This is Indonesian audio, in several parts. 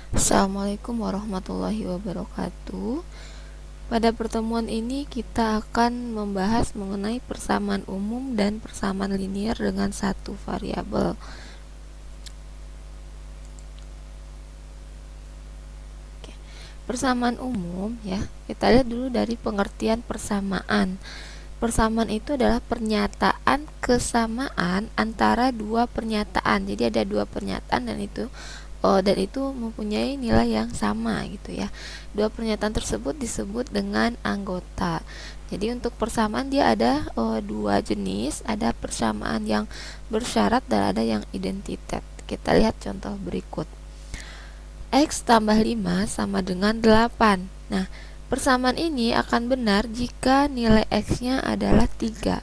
Assalamualaikum warahmatullahi wabarakatuh. Pada pertemuan ini kita akan membahas mengenai persamaan umum dan persamaan linier dengan satu variabel. Persamaan umum ya, kita lihat dulu dari pengertian persamaan. Persamaan itu adalah pernyataan kesamaan antara dua pernyataan. Jadi ada dua pernyataan dan itu mempunyai nilai yang sama gitu ya. Dua pernyataan tersebut disebut dengan anggota. Jadi untuk persamaan dia ada dua jenis, ada persamaan yang bersyarat dan ada yang identitas. Kita lihat contoh berikut. X tambah 5 sama dengan 8. Nah, persamaan ini akan benar jika nilai X-nya adalah 3.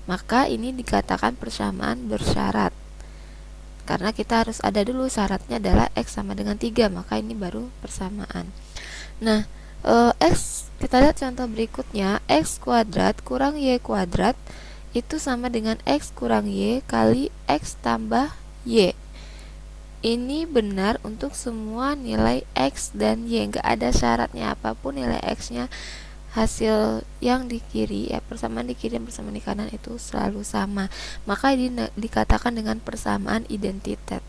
Maka ini dikatakan persamaan bersyarat. Karena kita harus ada dulu syaratnya adalah X sama dengan 3, maka ini baru persamaan. Nah, X, kita lihat contoh berikutnya. X kuadrat kurang Y kuadrat itu sama dengan X kurang Y kali X tambah Y. Ini benar untuk semua nilai X dan Y, nggak ada syaratnya apapun nilai X-nya. Hasil yang di kiri ya, persamaan di kiri dan persamaan di kanan itu selalu sama, maka ini dikatakan dengan persamaan identitas.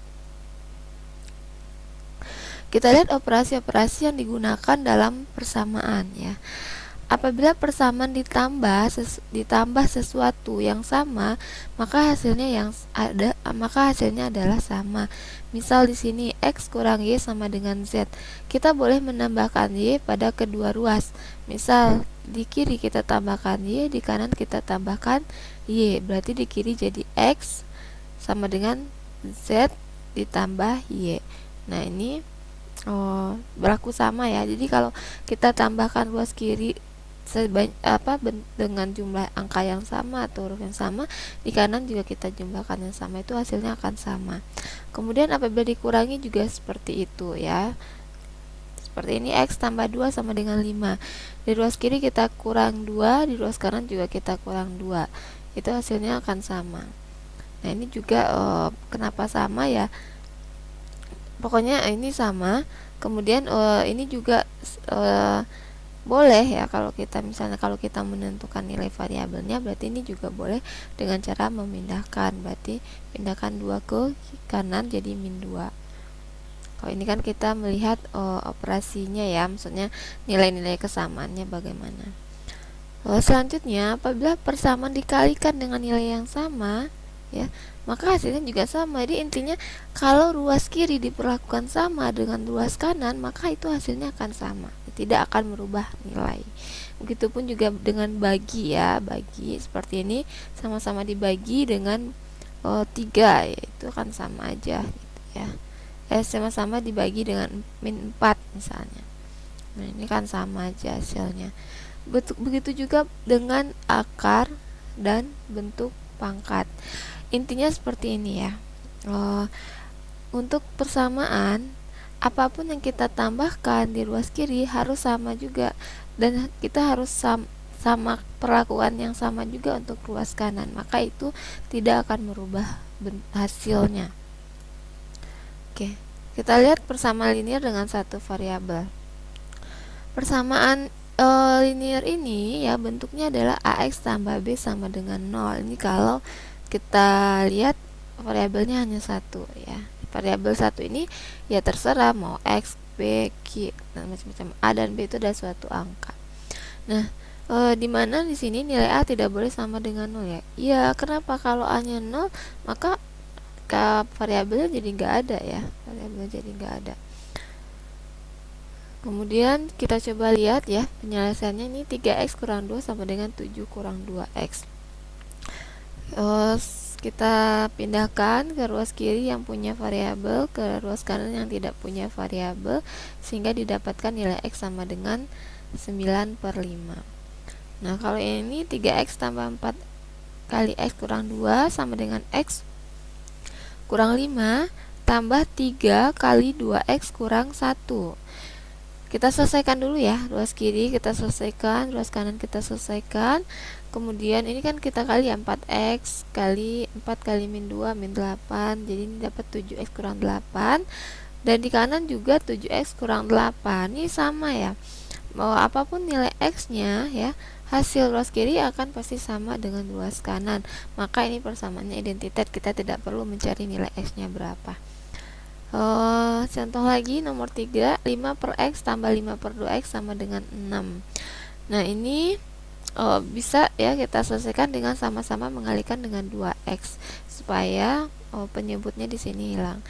Kita lihat operasi-operasi yang digunakan dalam persamaan ya. Apabila persamaan ditambah sesuatu yang sama, maka hasilnya adalah sama. Misal di sini X kurang Y sama dengan Z. Kita boleh menambahkan Y pada kedua ruas. Misal di kiri kita tambahkan Y, di kanan kita tambahkan Y. Berarti di kiri jadi X sama dengan Z ditambah Y. Nah, ini berlaku sama ya. Jadi kalau kita tambahkan ruas kiri dengan jumlah angka yang sama atau huruf yang sama, di kanan juga kita jumlahkan yang sama, itu hasilnya akan sama. Kemudian apabila dikurangi juga seperti itu ya. Seperti ini, X tambah 2 sama dengan 5. Di ruas kiri kita kurang 2, di ruas kanan juga kita kurang 2. Itu hasilnya akan sama. Nah, ini juga kenapa sama ya? Pokoknya ini sama. Kemudian ini juga boleh ya, kalau kita menentukan nilai variabelnya, berarti ini juga boleh dengan cara memindahkan. Berarti pindahkan 2 ke kanan jadi min 2. Kalau ini kan kita melihat operasinya ya, maksudnya nilai-nilai kesamaannya bagaimana. Selanjutnya, apabila persamaan dikalikan dengan nilai yang sama ya, maka hasilnya juga sama. Jadi intinya kalau ruas kiri diperlakukan sama dengan ruas kanan, maka itu hasilnya akan sama, tidak akan merubah nilai. Begitupun juga dengan bagi ya, bagi seperti ini sama-sama dibagi dengan 3 ya, itu akan sama aja gitu ya. Sama-sama dibagi dengan min 4 misalnya. Nah, ini kan sama aja hasilnya. Begitu juga dengan akar dan bentuk pangkat. Intinya seperti ini ya. Untuk persamaan, apapun yang kita tambahkan di ruas kiri harus sama juga, dan kita harus sama perlakuan yang sama juga untuk ruas kanan, maka itu tidak akan merubah hasilnya. Oke, kita lihat persamaan linier dengan satu variabel. Persamaan linier ini ya bentuknya adalah AX tambah B sama dengan 0. Ini kalau kita lihat variabelnya hanya satu ya. Variabel satu ini ya terserah mau X, B, Q dan macam-macam. A dan B itu adalah suatu angka. Nah, di mana di sini nilai A tidak boleh sama dengan 0 ya. Iya, kenapa? Kalau A-nya 0, maka variabelnya jadi nggak ada ya. Variabelnya jadi nggak ada. Kemudian kita coba lihat ya penyelesaiannya. Ini 3x kurang 2 sama dengan 7 kurang 2x. Kita pindahkan ke ruas kiri yang punya variabel ke ruas kanan yang tidak punya variabel, sehingga didapatkan nilai x sama dengan 9/5. Nah, kalau ini 3x tambah 4 kali x kurang 2 sama dengan x kurang 5 tambah 3 kali 2x kurang 1. Kita selesaikan dulu ya, ruas kiri kita selesaikan, ruas kanan kita selesaikan. Kemudian ini kan kita kali 4x kali 4 kali min 2 min 8. Jadi ini dapat 7x kurang 8. Dan di kanan juga 7x kurang 8. Ini sama ya. Mau apapun nilai x-nya ya, hasil ruas kiri akan pasti sama dengan ruas kanan. Maka ini persamaannya identitas, kita tidak perlu mencari nilai x-nya berapa. Contoh lagi nomor 3, 5 per x tambah 5 per 2x sama dengan 6. Nah ini bisa ya kita selesaikan dengan sama-sama mengalihkan dengan 2x supaya penyebutnya di sini hilang.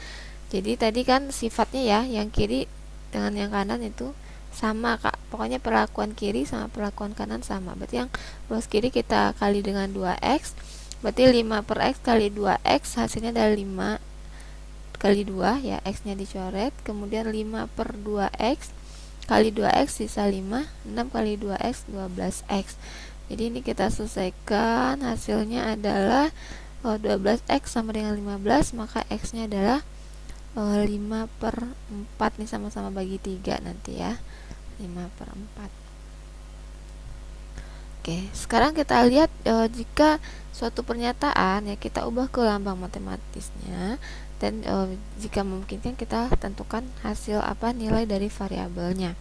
Jadi tadi kan sifatnya ya, yang kiri dengan yang kanan itu sama kak, pokoknya perlakuan kiri sama perlakuan kanan sama. Berarti yang ruas kiri kita kali dengan 2x, berarti 5 per x kali 2x hasilnya adalah 5 kali 2 ya, x nya dicoret. Kemudian 5 per 2x kali 2x sisa 5, 6 kali 2x 12x. Jadi ini kita selesaikan, hasilnya adalah 12x sama dengan 15, maka x nya adalah 5 per 4. Nih sama-sama bagi 3 nanti ya, 5 per 4. Oke, sekarang kita lihat jika suatu pernyataan ya kita ubah ke lambang matematisnya, dan jika memungkinkan kita tentukan hasil apa nilai dari variabelnya.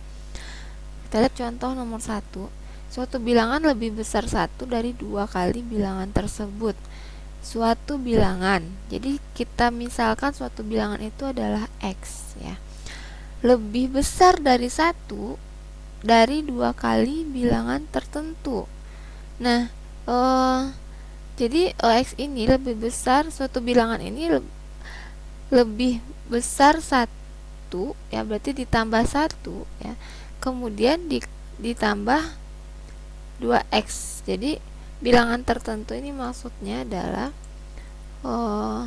Kita lihat contoh nomor 1. Suatu bilangan lebih besar 1 dari 2 kali bilangan tersebut. Suatu bilangan, jadi kita misalkan suatu bilangan itu adalah x ya, lebih besar dari 1 dari 2 kali bilangan tertentu. Nah jadi x ini lebih besar, suatu bilangan ini lebih besar 1 ya, berarti ditambah 1 ya, kemudian ditambah 2x. Jadi bilangan tertentu ini maksudnya adalah 2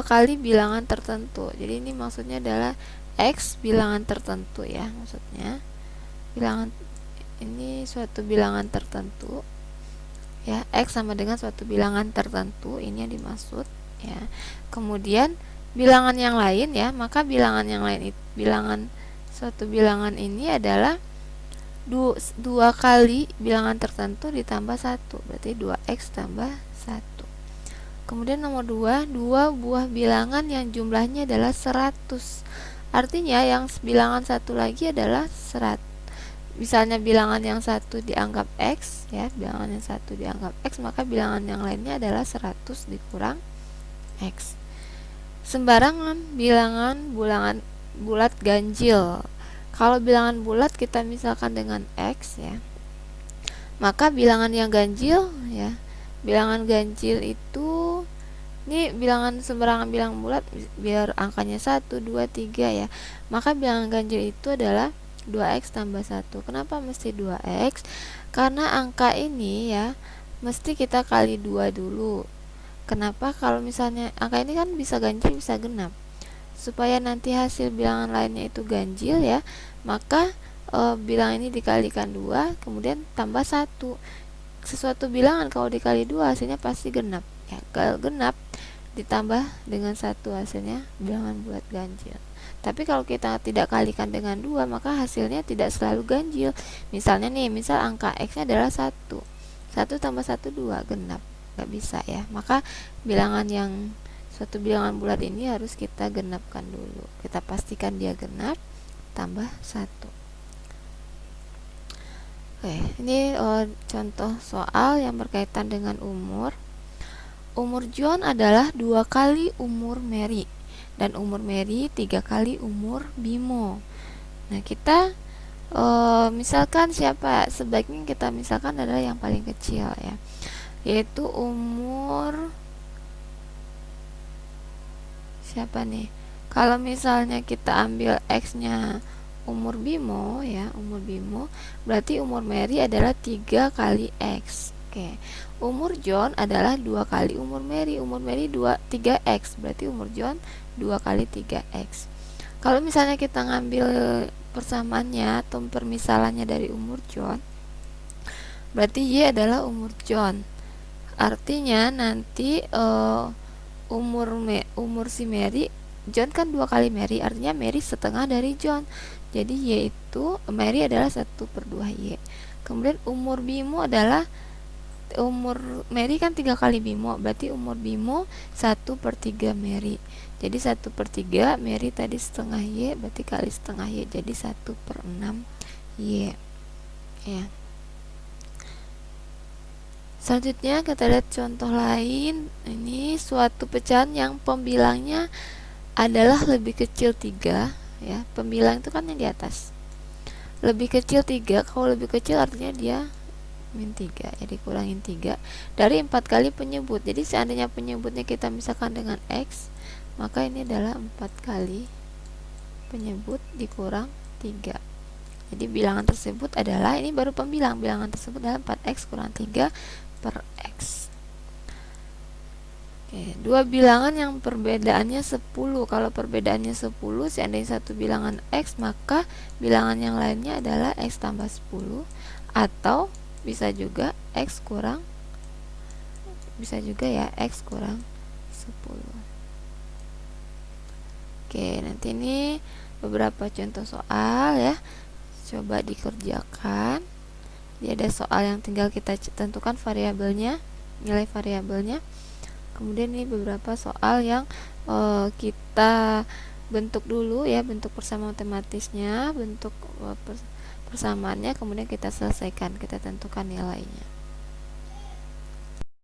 kali bilangan tertentu. Jadi ini maksudnya adalah x bilangan tertentu ya, maksudnya bilangan ini suatu bilangan tertentu ya, x sama dengan suatu bilangan tertentu, ini yang dimaksud ya. Kemudian bilangan yang lain ya, maka bilangan yang lain itu, bilangan suatu bilangan ini adalah 2 kali bilangan tertentu ditambah 1, berarti 2x tambah 1. Kemudian nomor 2, 2 buah bilangan yang jumlahnya adalah 100. Artinya yang bilangan satu lagi adalah 100. Misalnya bilangan yang satu dianggap x ya, bilangan yang satu dianggap x, maka bilangan yang lainnya adalah 100 dikurang x. Sembarangan bilangan bulat ganjil. Kalau bilangan bulat kita misalkan dengan x ya, maka bilangan yang ganjil ya, bilangan ganjil itu ini bilangan sembarangan bilangan bulat biar angkanya 1, 2, 3 ya, maka bilangan ganjil itu adalah 2x tambah 1. Kenapa mesti 2x? Karena angka ini ya mesti kita kali 2 dulu. Kenapa? Kalau misalnya angka ini kan bisa ganjil bisa genap, supaya nanti hasil bilangan lainnya itu ganjil ya, maka bilangan ini dikalikan 2 kemudian tambah 1. Sesuatu bilangan kalau dikali 2 hasilnya pasti genap ya, kalau genap ditambah dengan 1 hasilnya bilangan bulat ganjil. Tapi kalau kita tidak kalikan dengan 2 maka hasilnya tidak selalu ganjil. Misalnya nih, misal angka x nya adalah 1 tambah 1 2, genap, nggak bisa ya. Maka bilangan yang suatu bilangan bulat ini harus kita genapkan dulu, kita pastikan dia genap, tambah 1. Oke, ini contoh soal yang berkaitan dengan umur. Umur John adalah 2 kali umur Mary, dan umur Mary 3 kali umur Bimo. Nah kita misalkan siapa, sebaiknya kita misalkan adalah yang paling kecil ya, yaitu umur siapa nih? Kalau misalnya kita ambil x nya umur Bimo ya, umur Bimo, berarti umur Mary adalah 3 kali x. Oke. Umur John adalah 2 kali umur Mary 3x, berarti umur John 2 kali 3x. Kalau misalnya kita ngambil persamaannya atau permisalannya dari umur John, berarti Y adalah umur John. Artinya nanti umur si Mary, John kan 2 kali Mary, artinya Mary setengah dari John. Jadi yaitu Mary adalah 1/2 Y. Kemudian umur Bimo adalah umur Mary kan 3 kali Bimo, berarti umur Bimo 1/3 Mary. Jadi 1/3 Mary tadi setengah Y, berarti kali setengah Y, jadi 1/6 Y ya. Selanjutnya kita lihat contoh lain. Ini suatu pecahan yang pembilangnya adalah lebih kecil 3 ya. Pembilang itu kan yang di atas. Lebih kecil 3, kalau lebih kecil artinya dia min 3, jadi kurangin 3 dari 4 kali penyebut. Jadi seandainya penyebutnya kita misalkan dengan X, maka ini adalah 4 kali penyebut dikurang 3. Jadi bilangan tersebut adalah, ini baru pembilang, bilangan tersebut adalah 4X kurang 3 per X. Oke, dua bilangan yang perbedaannya 10. Kalau perbedaannya 10, seandainya satu bilangan X, maka bilangan yang lainnya adalah X tambah 10, atau bisa juga X kurang, bisa juga ya X kurang 10. Oke, nanti ini beberapa contoh soal ya, coba dikerjakan. Jadi ada soal yang tinggal kita tentukan variabelnya, nilai variabelnya. Kemudian ini beberapa soal yang kita bentuk dulu ya, bentuk persamaan matematisnya, bentuk persamaannya, kemudian kita selesaikan, kita tentukan nilainya.